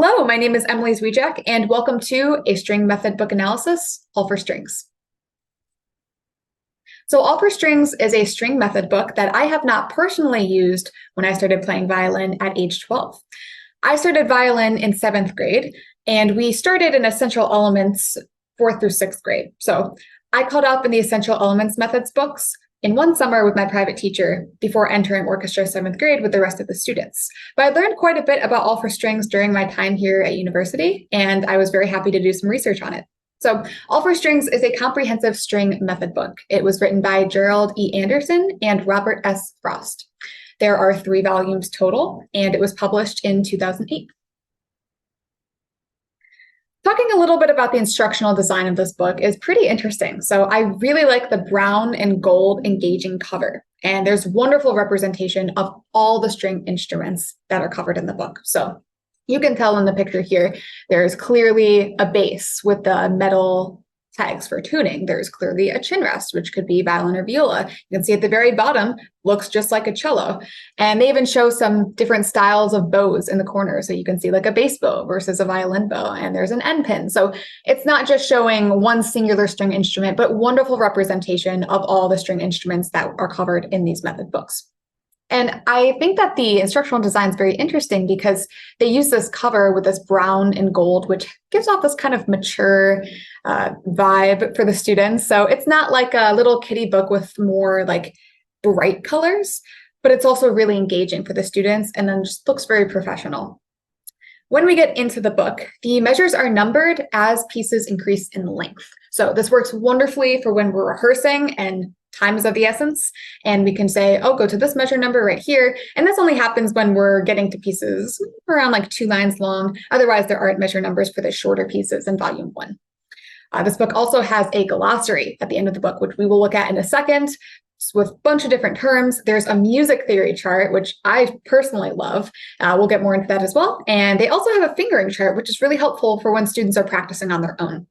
Hello, my name is Emily Zwijak, and welcome to A String Method Book Analysis, All for Strings. So All for Strings is a string method book that I have not personally used when I started playing violin at age 12. I started violin in 7th grade, and we started in Essential Elements 4th through 6th grade. So I caught up in the Essential Elements methods books in one summer with my private teacher before entering orchestra 7th grade with the rest of the students. But I learned quite a bit about All for Strings during my time here at university, and I was very happy to do some research on it. So All for Strings is a comprehensive string method book. It was written by Gerald E. Anderson and Robert S. Frost. There are 3 volumes total, and it was published in 2008. Talking a little bit about the instructional design of this book is pretty interesting. So I really like the brown and gold engaging cover, and there's wonderful representation of all the string instruments that are covered in the book. So you can tell in the picture here, there's clearly a bass with the metal tags for tuning. There's clearly a chin rest, which could be violin or viola. You can see at the very bottom, looks just like a cello. And they even show some different styles of bows in the corner. So you can see like a bass bow versus a violin bow, and there's an end pin. So it's not just showing one singular string instrument, but wonderful representation of all the string instruments that are covered in these method books. And I think that the instructional design is very interesting because they use this cover with this brown and gold, which gives off this kind of mature vibe for the students. So it's not like a little kiddie book with more like bright colors, but it's also really engaging for the students and then just looks very professional. When we get into the book, the measures are numbered as pieces increase in length. So this works wonderfully for when we're rehearsing and time is of the essence, and we can say, oh, go to this measure number right here. And this only happens when we're getting to pieces around like 2 lines long. Otherwise, there aren't measure numbers for the shorter pieces in volume 1. This book also has a glossary at the end of the book, which we will look at in a second, with a bunch of different terms. There's a music theory chart, which I personally love. We'll get more into that as well. And they also have a fingering chart, which is really helpful for when students are practicing on their own.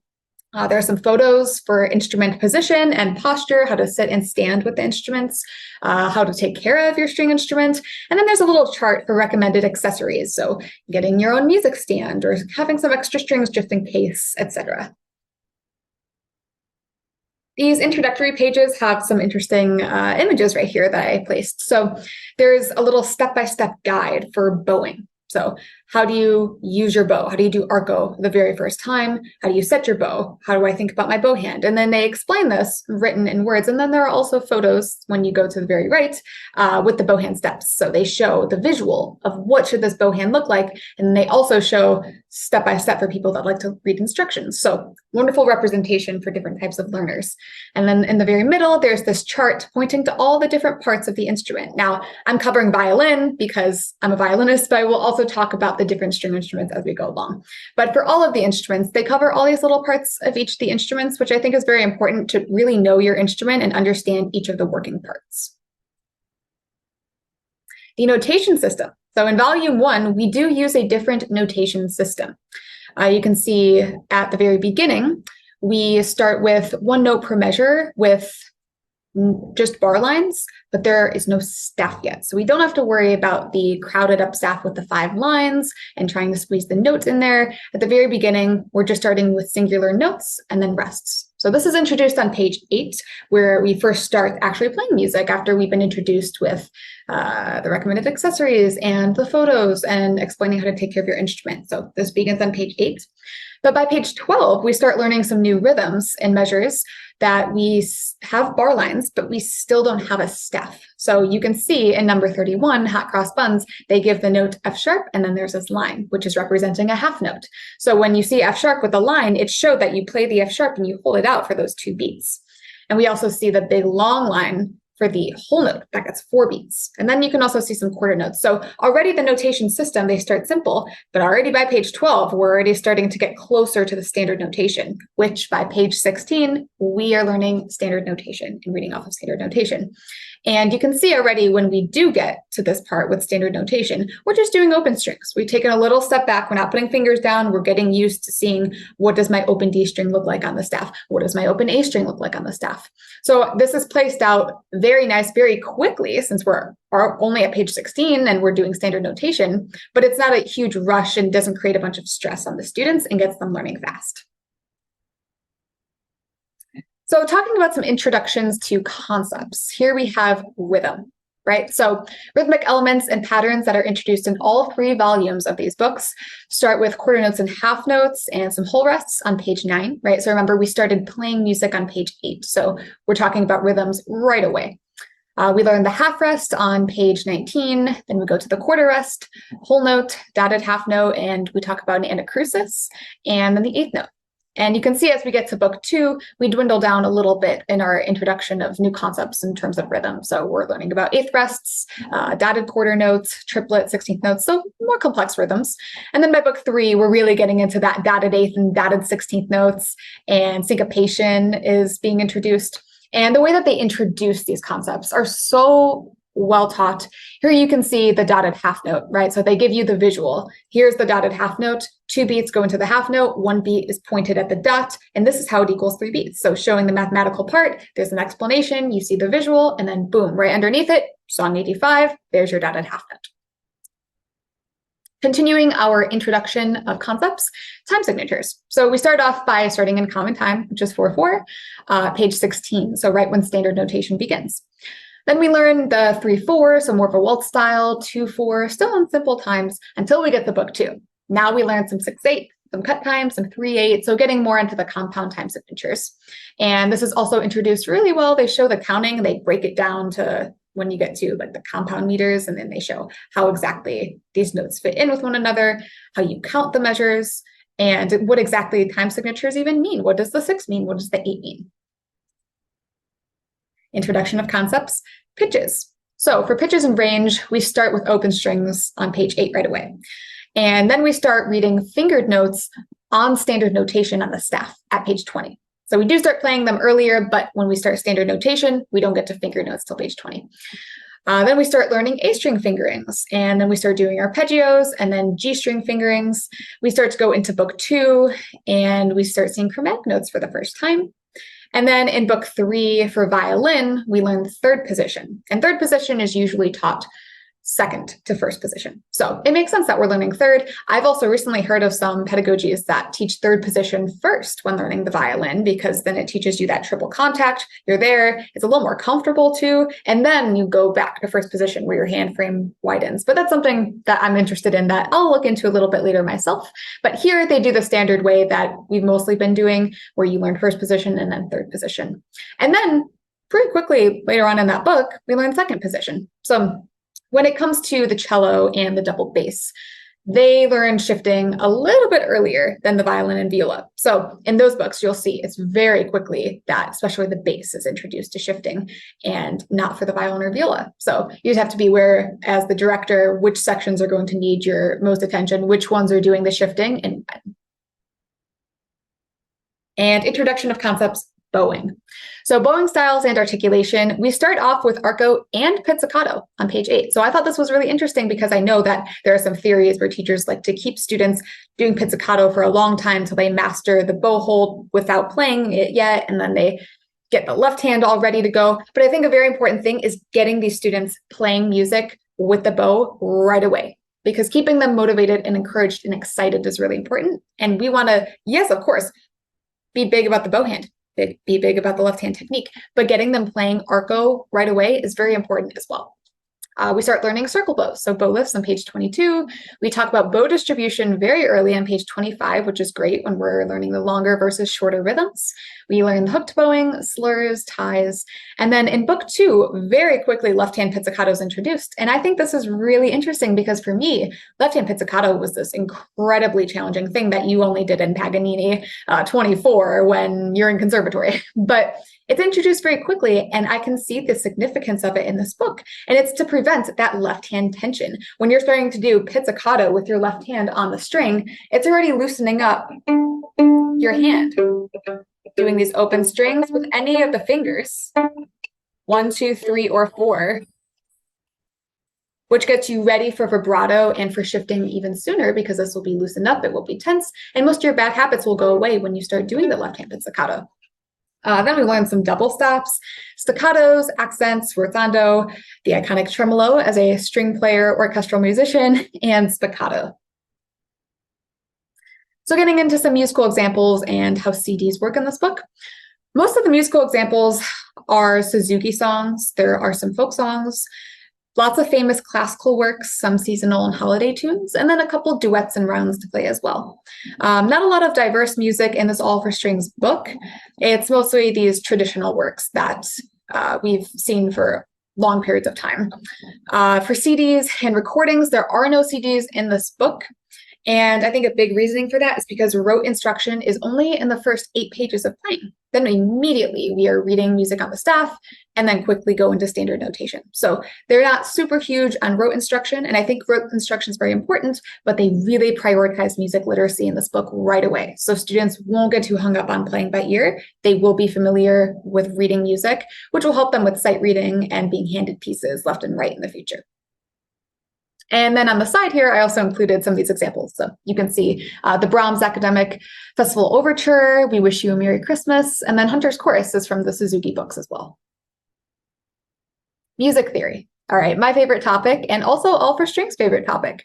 There are some photos for instrument position and posture, how to sit and stand with the instruments, how to take care of your string instrument. And then there's a little chart for recommended accessories. So getting your own music stand or having some extra strings just in case, etc. These introductory pages have some interesting images right here that I placed. So there's a little step-by-step guide for bowing. So how do you use your bow? How do you do arco the very first time? How do you set your bow? How do I think about my bow hand? And then they explain this written in words. And then there are also photos when you go to the very right with the bow hand steps. So they show the visual of what should this bow hand look like. And they also show step by step for people that like to read instructions. So wonderful representation for different types of learners. And then in the very middle, there's this chart pointing to all the different parts of the instrument. Now, I'm covering violin because I'm a violinist, but I will also talk about the different string instruments as we go along. But for all of the instruments, they cover all these little parts of each of the instruments, which I think is very important to really know your instrument and understand each of the working parts. The notation system. So in volume 1, we do use a different notation system. You can see at the very beginning, we start with 1 note per measure with just bar lines, but there is no staff yet. So we don't have to worry about the crowded up staff with the 5 lines and trying to squeeze the notes in there. At the very beginning, we're just starting with singular notes and then rests. So this is introduced on page 8, where we first start actually playing music after we've been introduced with the recommended accessories and the photos and explaining how to take care of your instrument. So this begins on page 8. But by page 12, we start learning some new rhythms and measures that we have bar lines, but we still don't have a staff. So you can see in number 31, hot cross buns, they give the note F sharp, and then there's this line, which is representing a half note. So when you see F sharp with a line, it showed that you play the F sharp and you hold it out for those 2 beats. And we also see the big long line for the whole note, that gets 4 beats. And then you can also see some quarter notes. So already the notation system, they start simple, but already by page 12, we're already starting to get closer to the standard notation, which by page 16, we are learning standard notation and reading off of standard notation. And you can see already when we do get to this part with standard notation, we're just doing open strings. We've taken a little step back. We're not putting fingers down. We're getting used to seeing what does my open D string look like on the staff? What does my open A string look like on the staff? So this is placed out very nice, very quickly, since we're only at page 16 and we're doing standard notation, but it's not a huge rush and doesn't create a bunch of stress on the students and gets them learning fast. So talking about some introductions to concepts, here we have rhythm, right? So rhythmic elements and patterns that are introduced in all 3 volumes of these books start with quarter notes and half notes and some whole rests on page 9, right? So remember, we started playing music on page 8. So we're talking about rhythms right away. We learn the half rest on page 19, then we go to the quarter rest, whole note, dotted half note, and we talk about an anacrusis, and then the 8th note. And you can see as we get to book 2, we dwindle down a little bit in our introduction of new concepts in terms of rhythm. So we're learning about 8th rests, dotted quarter notes, triplet, 16th notes, so more complex rhythms. And then by book 3, we're really getting into that dotted 8th and dotted 16th notes, and syncopation is being introduced. And the way that they introduce these concepts are so well taught. Here you can see the dotted half note, right? So they give you the visual. Here's the dotted half note. 2 beats go into the half note. 1 beat is pointed at the dot. And this is how it equals 3 beats. So showing the mathematical part, there's an explanation, you see the visual, and then boom, right underneath it, song 85, there's your dotted half note. Continuing our introduction of concepts, time signatures. So we start off by starting in common time, which is 4/4, page 16, so right when standard notation begins. Then we learn the 3/4, so more of a waltz style, 2/4, still in simple times until we get to book 2. Now we learn some 6/8, some cut time, some 3/8, so getting more into the compound time signatures. And this is also introduced really well. They show the counting, they break it down to when you get to like the compound meters, and then they show how exactly these notes fit in with one another, how you count the measures, and what exactly time signatures even mean. What does the 6 mean? What does the 8 mean? Introduction of concepts, pitches. So for pitches and range, we start with open strings on page 8 right away. And then we start reading fingered notes on standard notation on the staff at page 20. So we do start playing them earlier, but when we start standard notation, we don't get to fingered notes till page 20. Then we start learning A string fingerings, and then we start doing arpeggios and then G string fingerings. We start to go into book 2, and we start seeing chromatic notes for the first time. And then in book 3 for violin, we learn the 3rd position. And 3rd position is usually taught second to first position. So it makes sense that we're learning 3rd. I've also recently heard of some pedagogies that teach 3rd position first when learning the violin, because then it teaches you that triple contact. You're there, it's a little more comfortable too. And then you go back to first position where your hand frame widens. But that's something that I'm interested in that I'll look into a little bit later myself. But here they do the standard way that we've mostly been doing, where you learn first position and then 3rd position. And then pretty quickly later on in that book, we learn 2nd position. So when it comes to the cello and the double bass, they learn shifting a little bit earlier than the violin and viola. So in those books, you'll see it's very quickly that especially the bass is introduced to shifting, and not for the violin or viola. So you just have to be aware as the director, which sections are going to need your most attention, which ones are doing the shifting, and when. And introduction of concepts, bowing. So bowing styles and articulation, we start off with arco and pizzicato on page 8. So I thought this was really interesting because I know that there are some theories where teachers like to keep students doing pizzicato for a long time until they master the bow hold without playing it yet, and then they get the left hand all ready to go. But I think a very important thing is getting these students playing music with the bow right away, because keeping them motivated and encouraged and excited is really important. And we want to, yes, of course, be big about the bow hand, be big about the left hand technique, but getting them playing arco right away is very important as well. We start learning circle bows. So bow lifts on page 22. We talk about bow distribution very early on page 25, which is great when we're learning the longer versus shorter rhythms. We learn the hooked bowing, slurs, ties. And then in book 2, very quickly, left-hand pizzicato is introduced. And I think this is really interesting because for me, left-hand pizzicato was this incredibly challenging thing that you only did in Paganini 24 when you're in conservatory. But it's introduced very quickly, and I can see the significance of it in this book. And it's to prevent that left-hand tension. When you're starting to do pizzicato with your left hand on the string, it's already loosening up your hand. Doing these open strings with any of the fingers 1, 2, 3, or 4, which gets you ready for vibrato and for shifting even sooner because this will be loosened up, it will be tense, and most of your bad habits will go away when you start doing the left-hand pizzicato. Then we learned some double stops, staccatos, accents, sforzando, the iconic tremolo as a string player, orchestral musician, and spiccato. So getting into some musical examples and how CDs work in this book. Most of the musical examples are Suzuki songs. There are some folk songs, lots of famous classical works, some seasonal and holiday tunes, and then a couple duets and rounds to play as well. Not a lot of diverse music in this All for Strings book. It's mostly these traditional works that we've seen for long periods of time. For CDs and recordings, there are no CDs in this book. And I think a big reasoning for that is because rote instruction is only in the first 8 pages of playing. Then immediately we are reading music on the staff and then quickly go into standard notation. So they're not super huge on rote instruction. And I think rote instruction is very important, but they really prioritize music literacy in this book right away. So students won't get too hung up on playing by ear. They will be familiar with reading music, which will help them with sight reading and being handed pieces left and right in the future. And then on the side here, I also included some of these examples. So you can see the Brahms Academic Festival Overture, We Wish You a Merry Christmas, and then Hunter's Chorus is from the Suzuki books as well. Music theory. All right, my favorite topic, and also All for Strings' favorite topic.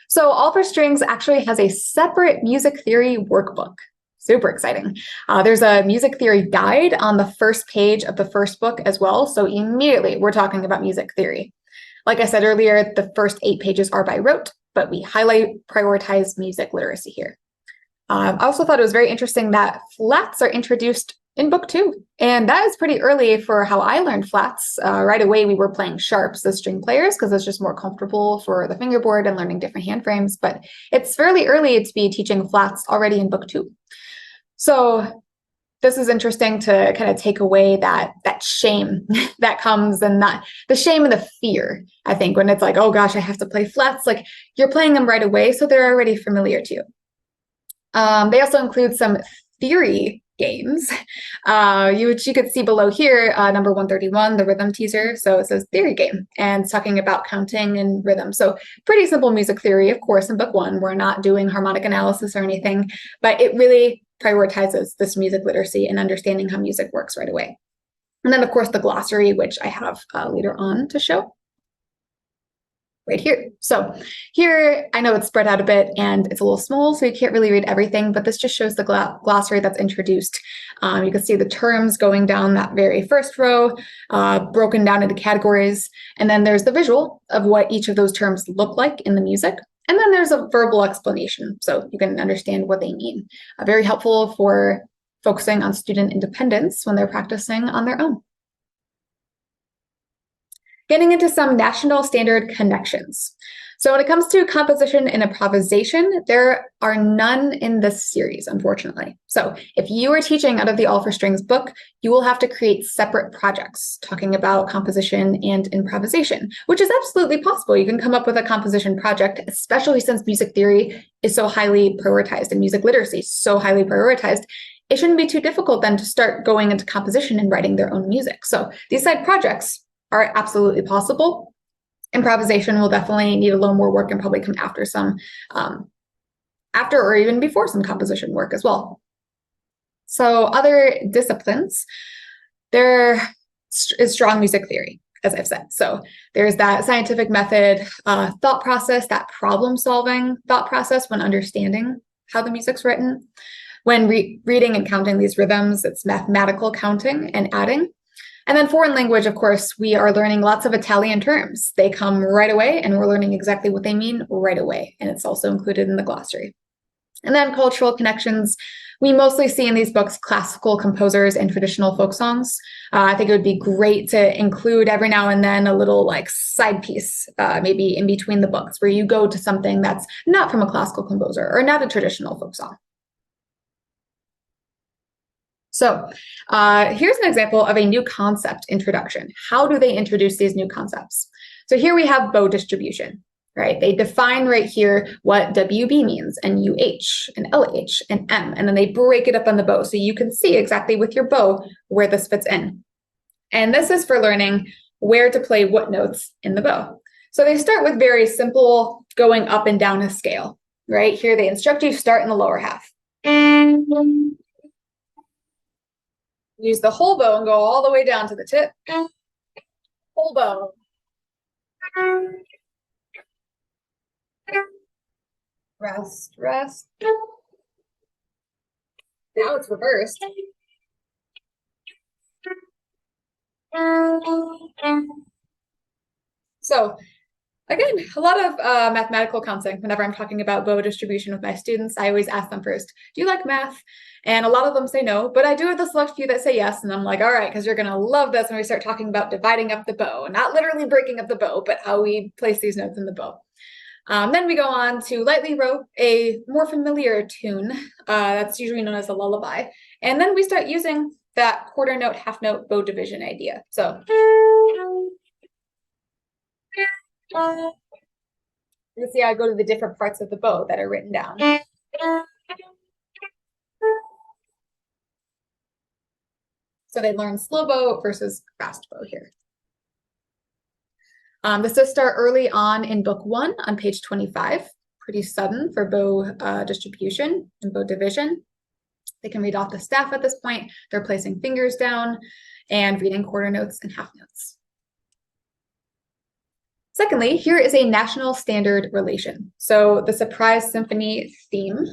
So All for Strings actually has a separate music theory workbook. Super exciting. There's a music theory guide on the first page of the first book as well. So immediately we're talking about music theory. Like I said earlier, the first 8 pages are by rote, but we prioritize music literacy here. I also thought it was very interesting that flats are introduced in book 2. And that is pretty early for how I learned flats. Right away, we were playing sharps as string players because it's just more comfortable for the fingerboard and learning different hand frames. But it's fairly early to be teaching flats already in book 2. So this is interesting to kind of take away that shame that comes, and that the shame and the fear, I think, when it's like, oh gosh, I have to play flats, like you're playing them right away, so they're already familiar to you. They also include some theory games, which you could see below here, number 131, the rhythm teaser. So it says theory game, and it's talking about counting and rhythm. So pretty simple music theory, of course, in book 1. We're not doing harmonic analysis or anything, but it really prioritizes this music literacy and understanding how music works right away. And then, of course, the glossary, which I have later on to show right here. So here, I know it's spread out a bit and it's a little small, so you can't really read everything, but this just shows the glossary that's introduced. You can see the terms going down that very first row, broken down into categories. And then there's the visual of what each of those terms look like in the music. And then there's a verbal explanation, so you can understand what they mean. Very helpful for focusing on student independence when they're practicing on their own. Getting into some national standard connections. So when it comes to composition and improvisation, there are none in this series, unfortunately. So if you are teaching out of the All for Strings book, you will have to create separate projects talking about composition and improvisation, which is absolutely possible. You can come up with a composition project, especially since music theory is so highly prioritized and music literacy is so highly prioritized. It shouldn't be too difficult then to start going into composition and writing their own music. So these side projects are absolutely possible. Improvisation will definitely need a little more work and probably come after some, after or even before some composition work as well. So other disciplines, there is strong music theory, as I've said. So there's that scientific method, thought process, that problem-solving thought process when understanding how the music's written. When reading and counting these rhythms, it's mathematical counting and adding. And then foreign language, of course, we are learning lots of Italian terms. They come right away, and we're learning exactly what they mean right away. And it's also included in the glossary. And then cultural connections. We mostly see in these books classical composers and traditional folk songs. I think it would be great to include every now and then a little like side piece, maybe in between the books, where you go to something that's not from a classical composer or not a traditional folk song. So here's an example of a new concept introduction. How do they introduce these new concepts? So here we have bow distribution, right? They define right here what WB means, and UH, and LH, and M, and then they break it up on the bow so you can see exactly with your bow where this fits in. And this is for learning where to play what notes in the bow. So they start with very simple going up and down a scale, right? Here they instruct you start in the lower half. Use the whole bow and go all the way down to the tip. Whole bow. Rest, rest. Now it's reversed. So again, a lot of mathematical counseling. Whenever I'm talking about bow distribution with my students, I always ask them first, do you like math? And a lot of them say no, but I do have the select few that say yes. And I'm like, all right, because you're going to love this when we start talking about dividing up the bow, not literally breaking up the bow, but how we place these notes in the bow. Then we go on to lightly rope, a more familiar tune that's usually known as a lullaby. And then we start using that quarter note, half note bow division idea. So you see, I go to the different parts of the bow that are written down. So they learn slow bow versus fast bow here. This does start early on in book 1 on page 25, pretty sudden for bow distribution and bow division. They can read off the staff at this point. They're placing fingers down and reading quarter notes and half notes. Secondly, here is a national standard relation. So the Surprise Symphony theme.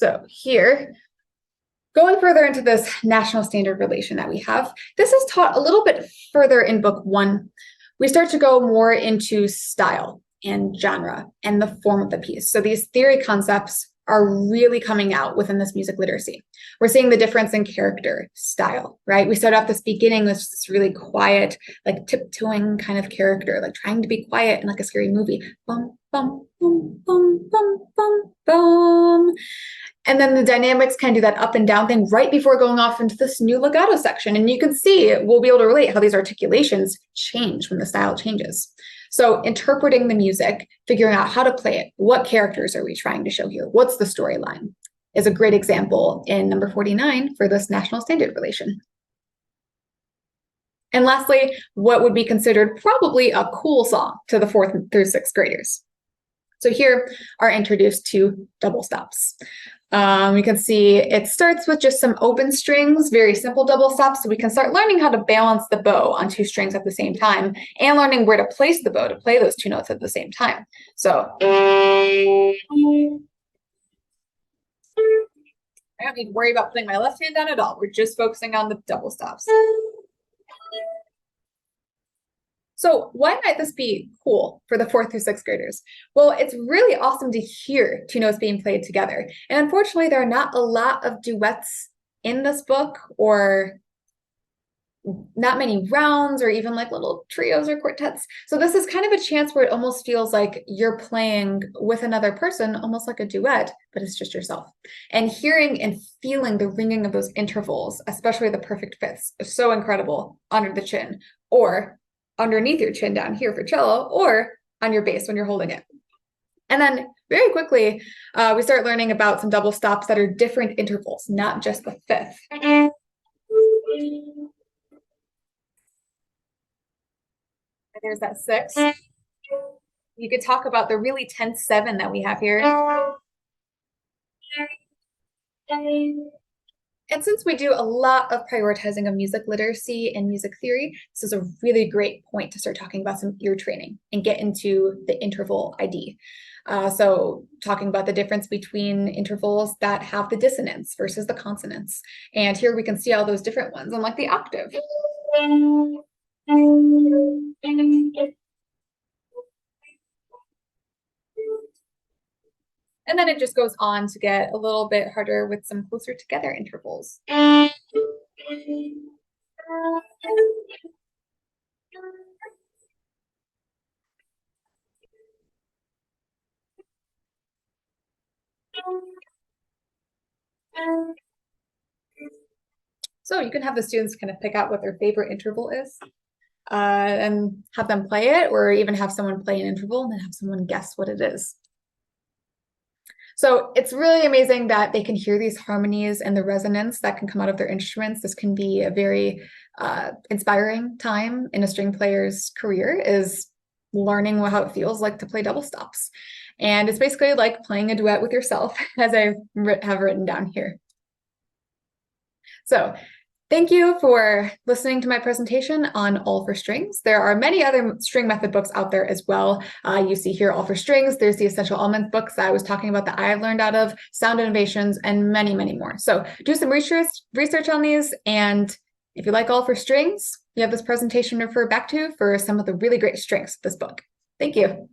So here, going further into this national standard relation that we have, this is taught a little bit further in book 1. We start to go more into style and genre and the form of the piece. So these theory concepts are really coming out within this music literacy. We're seeing the difference in character, style, right? We start off this beginning with this really quiet, like tiptoeing kind of character, like trying to be quiet in like a scary movie. Bum, bum, bum, bum, bum, bum, bum. And then the dynamics kind of do that up and down thing right before going off into this new legato section. And you can see, we'll be able to relate how these articulations change when the style changes. So interpreting the music, figuring out how to play it, what characters are we trying to show here? What's the storyline? Is a great example in number 49 for this national standard relation. And lastly, what would be considered probably a cool song to the 4th through 6th graders. So here are introduced to double stops. You can see it starts with just some open strings, very simple double stops. So we can start learning how to balance the bow on 2 strings at the same time and learning where to place the bow to play those 2 notes at the same time. So I don't need to worry about putting my left hand down at all. We're just focusing on the double stops. So why might this be cool for the 4th through 6th graders? Well, it's really awesome to hear 2 notes being played together. And unfortunately, there are not a lot of duets in this book, or not many rounds, or even like little trios or quartets. So this is kind of a chance where it almost feels like you're playing with another person, almost like a duet, but it's just yourself. And hearing and feeling the ringing of those intervals, especially the perfect fifths, is so incredible under the chin, or underneath your chin down here for cello, or on your bass when you're holding it. And then very quickly, we start learning about some double stops that are different intervals, not just the fifth. There's that 6. You could talk about the really tense 7 that we have here. And since we do a lot of prioritizing of music literacy and music theory, this is a really great point to start talking about some ear training and get into the interval ID. So talking about the difference between intervals that have the dissonance versus the consonants. And here we can see all those different ones, and like the octave. And then it just goes on to get a little bit harder with some closer together intervals. So you can have the students kind of pick out what their favorite interval is, and have them play it, or even have someone play an interval and then have someone guess what it is. So it's really amazing that they can hear these harmonies and the resonance that can come out of their instruments. This can be a very inspiring time in a string player's career, is learning how it feels like to play double stops. And it's basically like playing a duet with yourself, as I have written down here. So thank you for listening to my presentation on All for Strings. There are many other string method books out there as well. You see here All for Strings. There's the Essential Elements books that I was talking about that I've learned out of, Sound Innovations, and many, many more. So do some research on these. And if you like All for Strings, you have this presentation to refer back to for some of the really great strengths of this book. Thank you.